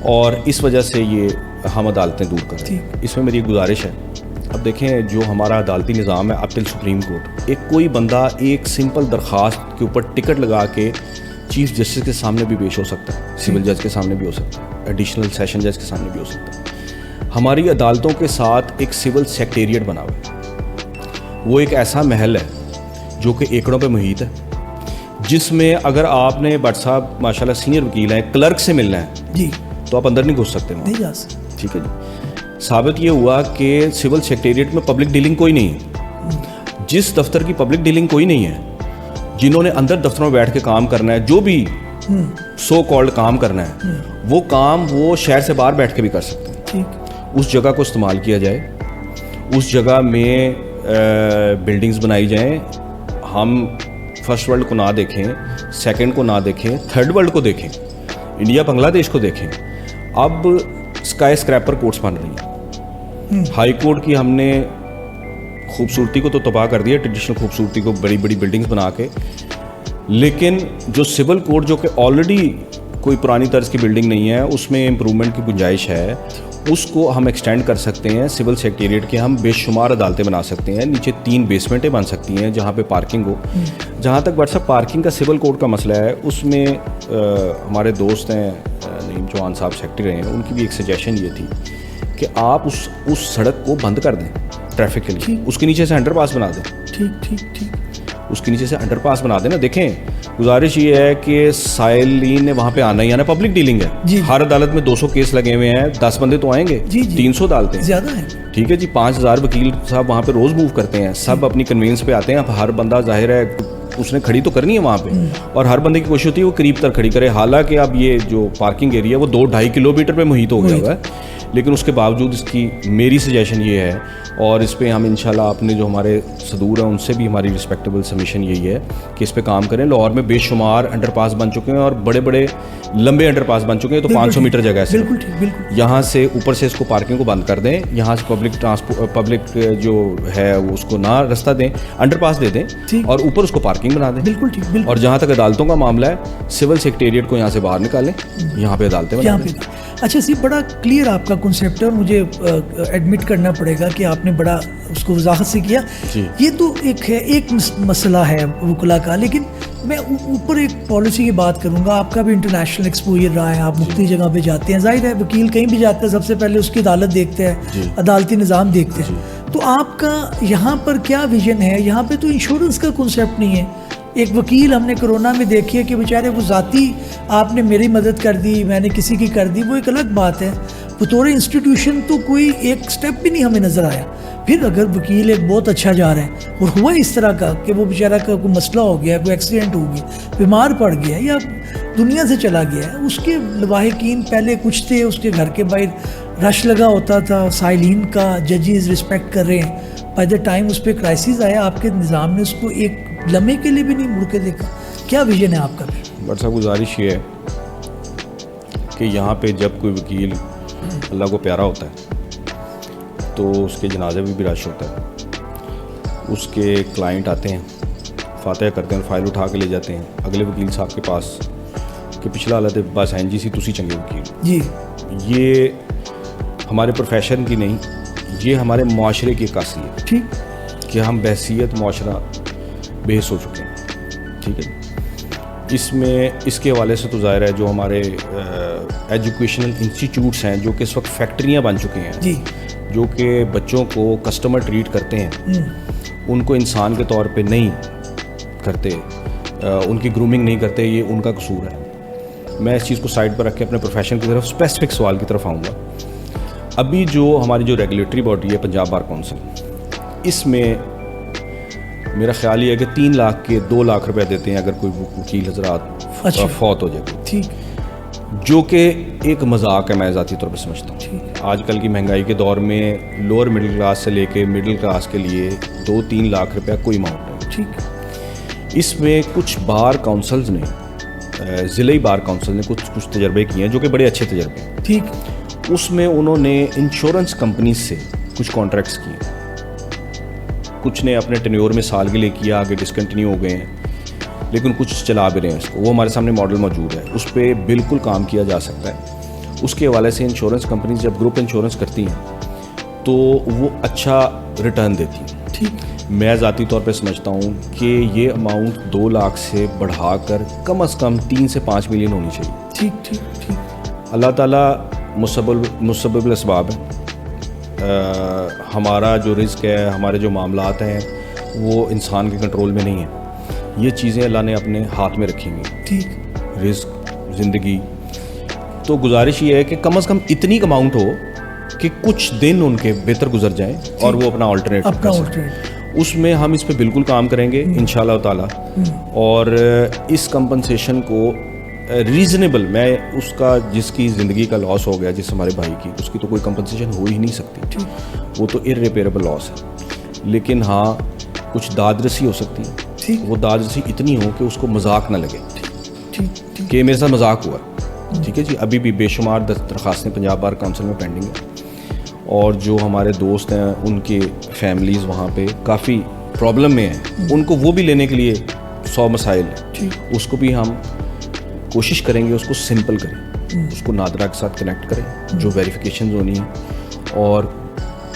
اور اس وجہ سے یہ ہم عدالتیں دور کر رہے ہیں. اس میں میری ایک گزارش ہے. اب دیکھیں جو ہمارا عدالتی نظام ہے اپ ٹل سپریم کورٹ، ایک کوئی بندہ ایک سمپل درخواست کے اوپر ٹکٹ لگا کے چیف جسٹس کے سامنے بھی پیش ہو سکتا ہے، سول جج کے سامنے بھی ہو سکتا ہے، ایڈیشنل سیشن جج کے سامنے بھی ہو سکتا ہے. ہماری عدالتوں کے ساتھ ایک سول سیکریٹریٹ بنا ہوا ہے. وہ ایک ایسا محل ہے جو کہ ایکڑوں پہ محیط ہے، جس میں اگر آپ نے بٹ صاحب ماشاءاللہ سینئر وکیل ہیں، کلرک سے ملنا ہے جی تو آپ اندر نہیں گھس سکتے وہاں. ٹھیک ہے جی. ثابت یہ ہوا کہ سول سیکریٹریٹ میں پبلک ڈیلنگ کوئی نہیں ہے. جس دفتر کی پبلک ڈیلنگ کوئی نہیں ہے، جنہوں نے اندر دفتروں میں بیٹھ کے کام کرنا ہے، جو بھی سو کالڈ کام کرنا ہے، وہ کام وہ شہر سے باہر بیٹھ کے بھی کر سکتے ہیں. اس جگہ کو استعمال کیا جائے، اس جگہ میں بلڈنگز بنائی جائیں. ہم فرسٹ ورلڈ کو نہ دیکھیں، سیکنڈ کو نہ دیکھیں، تھرڈ ورلڈ کو دیکھیں، انڈیا بنگلہ دیش کو دیکھیں. اب اسکائی اسکریپر کورٹس بن رہی ہیں. ہائی کورٹ کی ہم نے خوبصورتی کو تو تباہ کر دیا، ٹریڈیشنل خوبصورتی کو، بڑی بڑی بلڈنگز بنا کے، لیکن جو سول کورٹ جو کہ آلریڈی کوئی پرانی طرز کی بلڈنگ نہیں ہے، اس میں امپرومنٹ کی گنجائش ہے، اس کو ہم ایکسٹینڈ کر سکتے ہیں. سول سیکریٹریٹ کے ہم بے شمار عدالتیں بنا سکتے ہیں. نیچے 3 بیسمنٹیں بن سکتی ہیں جہاں پہ پارکنگ ہو. جہاں تک واٹس پارکنگ کا سول کورٹ کا مسئلہ ہے، اس میں ہمارے دوست ہیں نعیم چوہان صاحب سیکرٹری رہے ہیں، ان کی بھی ایک سجیشن یہ تھی کہ آپ اس سڑک کو بند کر دیں ٹریفک کے لیے، اس کے نیچے سے انڈر پاس بنا دیں. اس کے نیچے سے انڈر پاس بنا دیں نا. دیکھیں گزارش یہ ہے کہ سائلین نے وہاں پہ آنا ہی آنا, پبلک ڈیلنگ ہے. ہر عدالت میں 200 کیس لگے ہوئے ہیں, 10 بندے تو آئیں گے, 300 ڈالتے ہیں, زیادہ ہے. ٹھیک ہے جی. 5000 وکیل صاحب وہاں پہ روز موو کرتے ہیں, سب اپنی کنوینس پہ آتے ہیں. اب ہر بندہ ظاہر ہے اس نے کھڑی تو کرنی ہے وہاں پہ, اور ہر بندے کی کوشش ہوتی ہے وہ قریب تر کھڑی کرے. حالانکہ اب یہ جو پارکنگ ایریا وہ 2-2.5 کلومیٹر پہ محیط ہو گیا ہوا ہے, لیکن اس کے باوجود اس کی میری سجیشن یہ ہے, اور اس پہ ہم انشاءاللہ اپنے جو ہمارے صدور ہیں ان سے بھی ہماری رسپیکٹیبل سبمیشن یہی ہے کہ اس پہ کام کریں. لاہور میں بے شمار انڈر پاس بن چکے ہیں, اور بڑے بڑے لمبے انڈر پاس بن چکے ہیں. تو 500 میٹر جگہ سے یہاں سے اوپر سے اس کو پارکنگ کو بند کر دیں, یہاں سے پبلک جو ہے اس کو نہ رستہ دیں, انڈر پاس دے دیں, اور اوپر اس کو پارکنگ بنا دیں. اور جہاں تک عدالتوں کا معاملہ ہے, سول سیکریٹریٹ کو یہاں سے باہر نکالیں, یہاں پہ عدالتیں بنا دیں. اچھا سی, بڑا کلیئر آپ کا کنسیپٹ ہے, اور مجھے ایڈمٹ کرنا پڑے گا کہ آپ نے بڑا اس کو وضاحت سے کیا. یہ تو ایک ہے, ایک مسئلہ ہے وکلا کا, لیکن میں اوپر ایک پالیسی کی بات کروں گا. آپ کا بھی انٹرنیشنل ایکسپوجر رہا ہے, آپ مختلف جگہ پہ جاتے ہیں. ظاہر ہے وکیل کہیں بھی جاتا ہے سب سے پہلے اس کی عدالت دیکھتے ہیں, عدالتی نظام دیکھتے ہیں. تو آپ کا یہاں پر کیا ویژن ہے؟ یہاں پہ تو انشورنس کا کنسیپٹ نہیں ہے. ایک وکیل ہم نے کرونا میں دیکھی ہے کہ بیچارے وہ ذاتی, آپ نے میری مدد کر دی, میں نے کسی کی کر دی, وہ ایک الگ بات ہے. بطور انسٹیٹیوشن تو کوئی ایک سٹیپ بھی نہیں ہمیں نظر آیا. پھر اگر وکیل ایک بہت اچھا جا رہا ہے اور ہوا اس طرح کا کہ وہ بیچارہ کا کوئی مسئلہ ہو گیا, کوئی ایکسیڈنٹ ہو گیا, بیمار پڑ گیا یا دنیا سے چلا گیا ہے, اس کے لواحقین پہلے کچھ تھے, اس کے گھر کے باہر رش لگا ہوتا تھا, سائلین کا ججز رسپیکٹ کر رہے ہیں. بائی دا ٹائم اس پہ کرائسس آیا, آپ کے نظام نے اس کو ایک لمحے کے لیے بھی نہیں مڑ کے دیکھا. کیا ویژن ہے آپ کا؟ بٹ صاحب گزارش یہ ہے کہ یہاں پہ جب کوئی وکیل اللہ کو پیارا ہوتا ہے تو اس کے جنازے میں بھی رش ہوتا ہے. اس کے کلائنٹ آتے ہیں, فاتحہ کرتے ہیں, فائل اٹھا کے لے جاتے ہیں اگلے وکیل صاحب کے پاس کہ پچھلا حالت بس ہیں جی سی تسی چنگے وکیل. جی یہ ہمارے پروفیشن کی نہیں, یہ ہمارے معاشرے کی عکاسی ہے. ٹھیک کہ ہم بحیثیت معاشرہ بحث ہو چکے ہیں. ٹھیک ہے, اس میں اس کے حوالے سے تو ظاہر ہے جو ہمارے ایجوکیشنل انسٹیٹیوٹس ہیں جو کہ اس وقت فیکٹریاں بن چکے ہیں, جی, جو کہ بچوں کو کسٹمر ٹریٹ کرتے ہیں, ان کو انسان کے طور پہ نہیں کرتے, ان کی گرومنگ نہیں کرتے, یہ ان کا قصور ہے. میں اس چیز کو سائڈ پر رکھ کے اپنے پروفیشن کی طرف اسپیسیفک سوال کی طرف آؤں گا. ابھی جو ہماری جو ریگولیٹری باڈی ہے پنجاب بار کونسل, اس میں میرا خیال یہ ہے کہ 3 لاکھ کے 2 لاکھ روپے دیتے ہیں اگر کوئی وکیل حضرات فوت ہو جائے. ٹھیک, جو کہ ایک مذاق ہے, میں ذاتی طور پہ سمجھتا ہوں. آج کل کی مہنگائی کے دور میں لوور مڈل کلاس سے لے کے مڈل کلاس کے لیے 2-3 لاکھ روپیہ کوئی اماؤنٹ نہیں. ٹھیک, اس میں کچھ بار کونسلز نے, ضلعی بار کونسل نے کچھ تجربے کیے ہیں جو کہ بڑے اچھے تجربے ہیں. ٹھیک, اس میں انہوں نے انشورنس کمپنیز سے کچھ کانٹریکٹس کیے, کچھ نے اپنے ٹینیور میں سال کے لیے کیا, آگے ڈسکنٹینیو ہو گئے ہیں, لیکن کچھ چلا بھی رہے ہیں اس کو. وہ ہمارے سامنے ماڈل موجود ہے, اس پہ بالکل کام کیا جا سکتا ہے. اس کے حوالے سے انشورنس کمپنیز جب گروپ انشورنس کرتی ہیں تو وہ اچھا ریٹرن دیتی ہیں. ٹھیک, میں ذاتی طور پہ سمجھتا ہوں کہ یہ اماؤنٹ 2 لاکھ سے بڑھا کر کم از کم 3 سے 5 ملین ہونی چاہیے. ٹھیک ٹھیک ٹھیک. اللہ تعالیٰ مسبب الاسباب ہے. ہمارا جو رزق ہے, ہمارے جو معاملات ہیں وہ انسان کے کنٹرول میں نہیں ہیں. یہ چیزیں اللہ نے اپنے ہاتھ میں رکھی ہوئی. ٹھیک, رزق, زندگی. تو گزارش یہ ہے کہ کم از کم اتنی اماؤنٹ ہو کہ کچھ دن ان کے بہتر گزر جائیں اور وہ اپنا آلٹرنیٹ کر سکیں. اس میں ہم اس پہ بالکل کام کریں گے انشاءاللہ تعالیٰ. اور اس کمپنسیشن کو ریزنیبل, میں اس کا جس کی زندگی کا لاس ہو گیا, جس ہمارے بھائی کی, اس کی تو کوئی کمپنسیشن ہو ہی نہیں سکتی, وہ تو ارریپیریبل لاس ہے. لیکن ہاں کچھ داد رسی ہو سکتی ہے. وہ داد رسی اتنی ہو کہ اس کو مذاق نہ لگے کہ میرے ساتھ مذاق ہوا. ٹھیک ہے جی. ابھی بھی بے شمار درخواستیں پنجاب بار کونسل میں پینڈنگ ہیں, اور جو ہمارے دوست ہیں ان کی فیملیز وہاں پہ کافی پرابلم میں ہیں, ان کو وہ بھی لینے کے لیے 100 مسائل ہیں. اس کو بھی ہم کوشش کریں گے اس کو سمپل کریں, اس کو نادرا کے ساتھ کنیکٹ کریں, جو ویریفیکیشنز ہونی ہیں, اور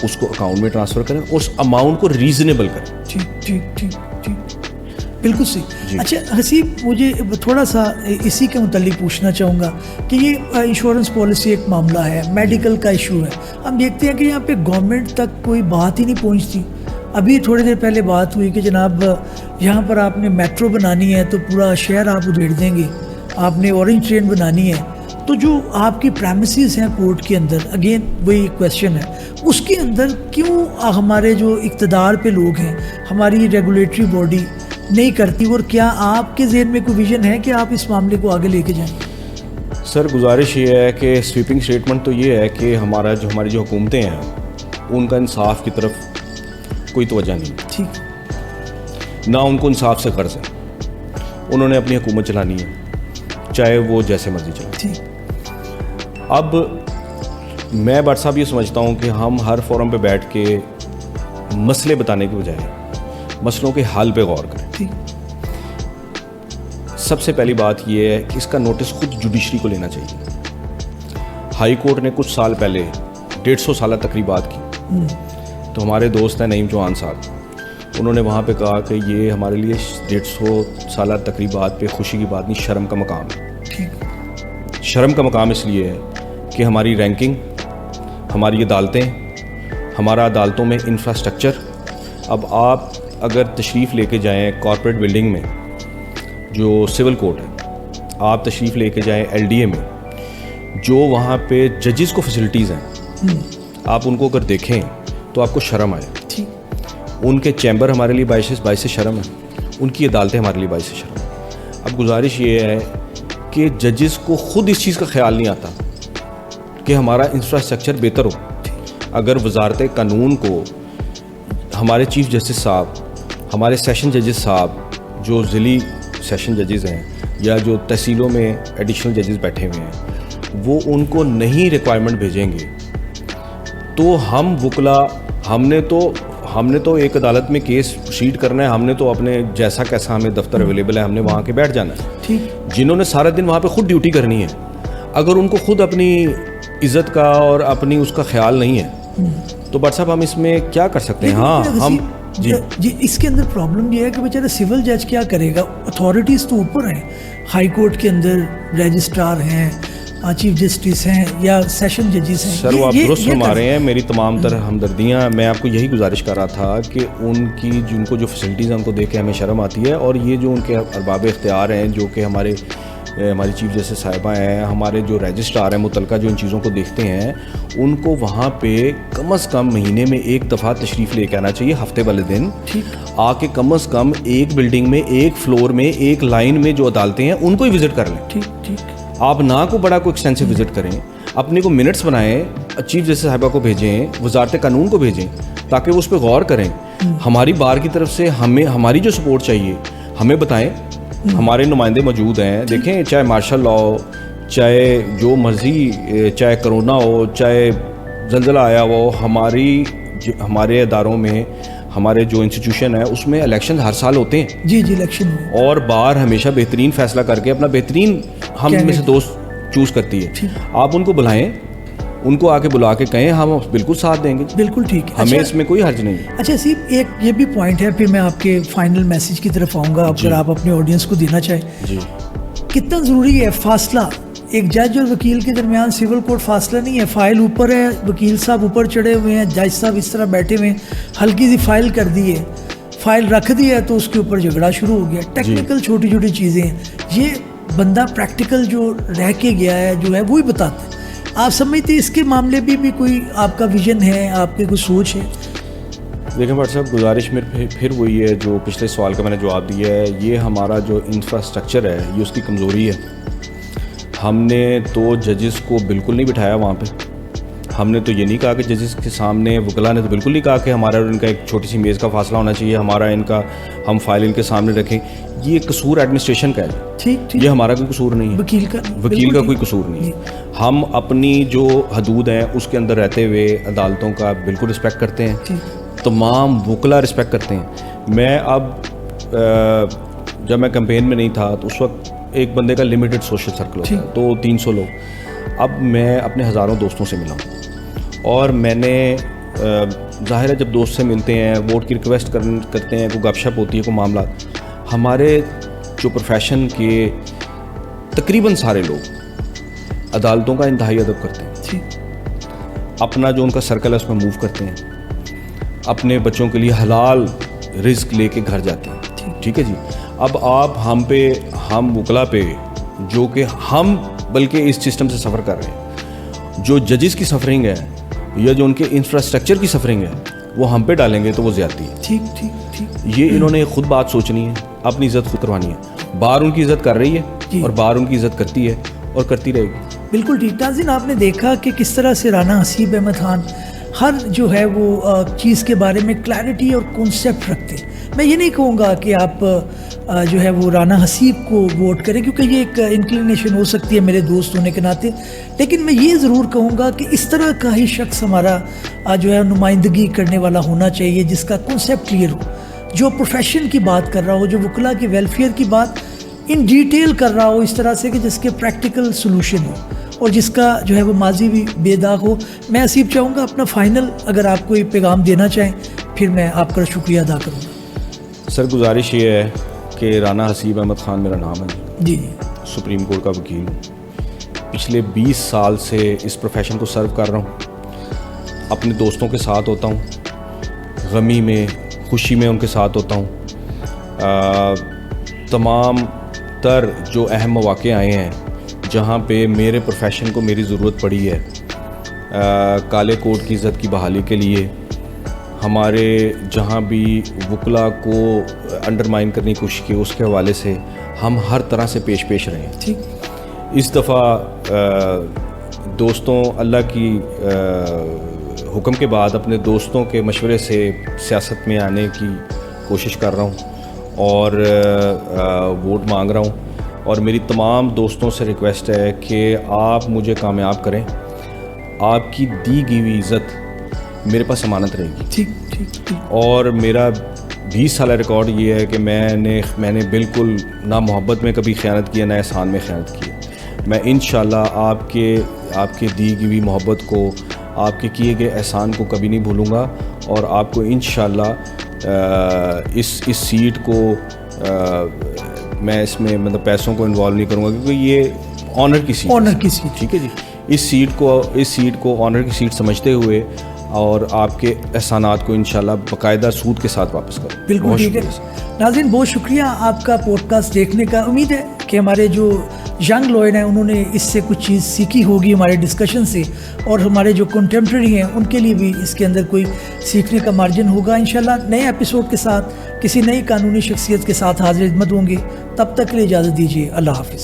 اس کو اکاؤنٹ میں ٹرانسفر کریں, اس اماؤنٹ کو ریزنیبل کریں. ٹھیک ٹھیک ٹھیک ٹھیک, بالکل صحیح. اچھا حسیب, مجھے تھوڑا سا اسی کے متعلق پوچھنا چاہوں گا کہ یہ انشورنس پالیسی ایک معاملہ ہے, میڈیکل کا ایشو ہے. ہم دیکھتے ہیں کہ یہاں پہ گورنمنٹ تک کوئی بات ہی نہیں پہنچتی. ابھی تھوڑی دیر پہلے بات ہوئی کہ جناب یہاں پر آپ نے میٹرو بنانی ہے تو پورا شہر آپ ادھیڑ دیں گے, آپ نے اورنج ٹرین بنانی ہے, تو جو آپ کی پریمیسز ہیں کورٹ کے اندر, اگین وہی کویشچن ہے, اس کے اندر کیوں ہمارے جو اقتدار پہ لوگ ہیں, ہماری ریگولیٹری باڈی نہیں کرتی, اور کیا آپ کے ذہن میں کوئی ویژن ہے کہ آپ اس معاملے کو آگے لے کے جائیں؟ سر گزارش یہ ہے کہ سویپنگ اسٹیٹمنٹ تو یہ ہے کہ ہماری جو حکومتیں ہیں ان کا انصاف کی طرف کوئی توجہ نہیں, ٹھیک, نہ ان کو انصاف سے قرض ہے, انہوں نے اپنی حکومت چلانی ہے چاہے وہ جیسے مرضی چلائیں. ٹھیک, اب میں بٹ صاحب یہ سمجھتا ہوں کہ ہم ہر فورم پہ بیٹھ کے مسئلے بتانے کے بجائے مسئلوں کے حل پہ غور کریں. ٹھیک, سب سے پہلی بات یہ ہے کہ اس کا نوٹس خود جوڈیشری کو لینا چاہیے. ہائی کورٹ نے کچھ سال پہلے 150 سالہ تقریبات کی, تو ہمارے دوست ہیں نعیم چوہان صاحب, انہوں نے وہاں پہ کہا کہ یہ ہمارے لیے 150 سالہ تقریبات پہ خوشی کی بات نہیں, شرم کا مقام ہے. ٹھیک, شرم کا مقام اس لیے ہے کہ ہماری رینکنگ, ہماری عدالتیں, ہمارا عدالتوں میں انفراسٹرکچر. اب آپ اگر تشریف لے کے جائیں کارپوریٹ بلڈنگ میں جو سول کورٹ ہے, آپ تشریف لے کے جائیں ایل ڈی اے میں, جو وہاں پہ ججز کو فیسلٹیز ہیں, آپ ان کو اگر دیکھیں تو آپ کو شرم آئے. ٹھیک, ان کے چیمبر ہمارے لیے باعث شرم ہے, ان کی عدالتیں ہمارے لیے باعث شرم ہے. اب گزارش یہ ہے کہ ججز کو خود اس چیز کا خیال نہیں آتا کہ ہمارا انفراسٹرکچر بہتر ہو. اگر وزارت قانون کو ہمارے چیف جسٹس صاحب, ہمارے سیشن ججز صاحب جو ضلعی سیشن ججز ہیں یا جو تحصیلوں میں ایڈیشنل ججز بیٹھے ہوئے ہیں, وہ ان کو نہیں ریکوائرمنٹ بھیجیں گے تو ہم وکلا, ہم نے تو ایک عدالت میں کیس پروسیڈ کرنا ہے, ہم نے تو اپنے جیسا کیسا ہمیں دفتر اویلیبل ہے ہم نے وہاں کے بیٹھ جانا ہے. ٹھیک, جنہوں نے سارا دن وہاں پہ خود ڈیوٹی کرنی ہے, اگر ان کو خود اپنی عزت کا اور اپنی اس کا خیال نہیں ہے تو بٹ صاحب ہم اس میں کیا کر سکتے ہیں. ہاں ہم جی اس کے اندر پرابلم یہ ہے کہ بیچارہ سول جج کیا کرے گا, اتھارٹیز تو اوپر ہیں, ہائی کورٹ کے اندر رجسٹرار ہیں, چیف جسٹس ہیں یا سیشن ججز ہیں. سر وہ آپ درست فرما رہے ہیں, میری تمام تر ہمدردیاں. میں آپ کو یہی گزارش کر رہا تھا کہ ان کی جن کو جو فیسلٹیز ہیں ان کو دیکھ کے ہمیں شرم آتی ہے, اور یہ جو ان کے ارباب اختیار ہیں جو کہ ہماری چیف جسٹس صاحبہ ہیں, ہمارے جو رجسٹرار ہیں متعلقہ جو ان چیزوں کو دیکھتے ہیں, ان کو وہاں پہ کم از کم مہینے میں ایک دفعہ تشریف لے کے آنا چاہیے, ہفتے والے دن آ کے کم از کم ایک بلڈنگ میں, ایک فلور میں, ایک لائن میں جو عدالتیں ہیں ان کو ہی وزٹ کر لیں. ٹھیک ٹھیک, آپ نہ کو بڑا کو ایکسٹینسو وزٹ کریں, اپنے کو منٹس بنائیں, چیف جسٹس صاحبہ کو بھیجیں, وزارت قانون کو بھیجیں تاکہ وہ اس پہ غور کریں. ہماری بار کی طرف سے ہماری جو سپورٹ چاہیے ہمیں بتائیں, ہمارے نمائندے موجود ہیں. دیکھیں چاہے مارشل لا ہو, چاہے جو مرضی, چاہے کرونا ہو, چاہے زلزلہ آیا ہو, ہمارے اداروں میں, ہمارے جو انسٹیٹیوشن ہے اس میں الیکشن ہر سال ہوتے ہیں. جی جی الیکشن, اور بار ہمیشہ بہترین فیصلہ کر کے اپنا بہترین ہم میں سے دوست چوز کرتی ہے. آپ ان کو بلائیں, ان کو آ کے بلا کے کہیں, ہم بالکل ساتھ دیں گے. بالکل ٹھیک, ہمیں اس میں کوئی حرج نہیں. اچھا سیب, ایک یہ بھی پوائنٹ ہے, پھر میں آپ کے فائنل میسیج کی طرف آؤں گا, اگر آپ اپنے آڈینس کو دینا چاہیں. جی, کتنا ضروری ہے فاصلہ ایک جج اور وکیل کے درمیان؟ سول کورٹ فاصلہ نہیں ہے, فائل اوپر ہے, وکیل صاحب اوپر چڑھے ہوئے ہیں, جج صاحب اس طرح بیٹھے ہوئے ہیں, ہلکی سی فائل کر دی ہے, فائل رکھ دی ہے تو اس کے اوپر جھگڑا شروع ہو گیا. ٹیکنیکل چھوٹی چھوٹی چیزیں ہیں, یہ بندہ پریکٹیکل جو رہ کے گیا ہے جو ہے وہی بتاتا ہے. آپ سمجھتے اس کے معاملے بھی کوئی آپ کا ویژن ہے, آپ کی کوئی سوچ ہے؟ دیکھیں بٹ صاحب, گزارش میں پھر وہی ہے جو پچھلے سوال کا میں نے جواب دیا ہے. یہ ہمارا جو انفراسٹرکچر ہے یہ اس کی کمزوری ہے. ہم نے تو ججز کو بالکل نہیں بٹھایا وہاں پہ. ہم نے تو یہ نہیں کہا کہ ججز کے سامنے, وکلا نے تو بالکل نہیں کہا کہ ہمارا اور ان کا ایک چھوٹی سی میز کا فاصلہ ہونا چاہیے, ہمارا ان کا ہم فائل ان کے سامنے رکھیں. یہ قصور ایڈمنسٹریشن کا ہے, ٹھیک, یہ ہمارا کوئی قصور نہیں ہے, وکیل کا کوئی قصور نہیں ہے. ہم اپنی جو حدود ہیں اس کے اندر رہتے ہوئے عدالتوں کا بالکل رسپیکٹ کرتے ہیں, تمام وکلا رسپیکٹ کرتے ہیں. میں اب جب میں کمپین میں نہیں تھا تو اس وقت ایک بندے کا لمیٹڈ سوشل سرکل ہوتا ہے, تو 300 لوگ. اب میں اپنے ہزاروں دوستوں سے ملا ہوں, اور میں نے ظاہر ہے جب دوست سے ملتے ہیں, ووٹ کی ریکویسٹ کرتے ہیں, کوئی گپ شپ ہوتی ہے, کوئی معاملات, ہمارے جو پروفیشن کے تقریباً سارے لوگ عدالتوں کا انتہائی ادب کرتے ہیں. اپنا جو ان کا سرکل ہے اس میں موو کرتے ہیں, اپنے بچوں کے لیے حلال رزق لے کے گھر جاتے ہیں. ٹھیک ہے جی. اب آپ ہم وکلا پہ جو کہ ہم بلکہ اس سسٹم سے سفر کر رہے ہیں, جو ججز کی سفرنگ ہے یا جو ان کے انفراسٹرکچر کی سفرنگ ہے وہ ہم پہ ڈالیں گے تو وہ زیادتی ہے. ٹھیک. یہ انہوں نے خود بات سوچنی ہے, اپنی عزت خود کروانی ہے. بار ان کی عزت کر رہی ہے اور بار ان کی عزت کرتی ہے اور کرتی رہے گی. بالکل ٹھیک. ناظرین آپ نے دیکھا کہ کس طرح سے رانا حسیب احمد خان ہر جو ہے وہ چیز کے بارے میں کلیئرٹی اور کانسیپٹ رکھتے ہیں. میں یہ نہیں کہوں گا کہ آپ جو ہے وہ رانا حسیب کو ووٹ کریں, کیونکہ یہ ایک انکلینیشن ہو سکتی ہے میرے دوست ہونے کے ناطے, لیکن میں یہ ضرور کہوں گا کہ اس طرح کا ہی شخص ہمارا جو ہے نمائندگی کرنے والا ہونا چاہیے, جس کا کانسیپٹ کلیئر ہو, جو پروفیشن کی بات کر رہا ہو, جو وکلا کی ویلفیئر کی بات ان ڈیٹیل کر رہا ہو, اس طرح سے کہ جس کے پریکٹیکل سلوشن ہو اور جس کا جو ہے وہ ماضی بھی بے داغ ہو. میں حسیب چاہوں گا اپنا فائنل اگر آپ کوئی پیغام دینا چاہیں پھر میں آپ کا شکریہ ادا کروں گا. سر گزارش یہ ہے کہ رانا حسیب احمد خان میرا نام ہے جی. سپریم کورٹ کا وکیل ہوں. پچھلے 20 سال سے اس پروفیشن کو سرو کر رہا ہوں. اپنے دوستوں کے ساتھ ہوتا ہوں, غمی میں خوشی میں ان کے ساتھ ہوتا ہوں. تمام تر جو اہم مواقع آئے ہیں جہاں پہ میرے پروفیشن کو میری ضرورت پڑی ہے, کالے کوٹ کی عزت کی بحالی کے لیے, ہمارے جہاں بھی وکلا کو انڈرمائن کرنے کی کوشش کی اس کے حوالے سے ہم ہر طرح سے پیش رہے ہیں. ٹھیک. اس دفعہ دوستوں اللہ کی حکم کے بعد اپنے دوستوں کے مشورے سے سیاست میں آنے کی کوشش کر رہا ہوں اور ووٹ مانگ رہا ہوں. اور میری تمام دوستوں سے ریکویسٹ ہے کہ آپ مجھے کامیاب کریں. آپ کی دی گئی ہوئی عزت میرے پاس امانت رہے گی. ٹھیک. اور میرا 20 سالہ ریکارڈ یہ ہے کہ میں نے بالکل نہ محبت میں کبھی خیانت کی ہے نہ احسان میں خیانت کی ہے. میں انشاءاللہ آپ کے دی ہوئی محبت کو, آپ کے کیے گئے احسان کو کبھی نہیں بھولوں گا اور آپ کو انشاءاللہ اس سیٹ کو میں اس میں مطلب پیسوں کو انوالو نہیں کروں گا, کیونکہ یہ آنر کی سیٹ. ٹھیک ہے جی. اس سیٹ کو آنر کی سیٹ سمجھتے ہوئے اور آپ کے احسانات کو انشاءاللہ باقاعدہ سود کے ساتھ واپس کریں. بالکل ٹھیک ہے. ناظرین بہت شکریہ آپ کا پوڈ کاسٹ دیکھنے کا. امید ہے کہ ہمارے جو ینگ لوئر ہیں انہوں نے اس سے کچھ چیز سیکھی ہوگی ہمارے ڈسکشن سے, اور ہمارے جو کنٹمپریری ہیں ان کے لیے بھی اس کے اندر کوئی سیکھنے کا مارجن ہوگا. انشاءاللہ نئے ایپیسوڈ کے ساتھ کسی نئی قانونی شخصیت کے ساتھ حاضر خدمت ہوں گے. تب تک کے لیے اجازت دیجیے. اللہ حافظ.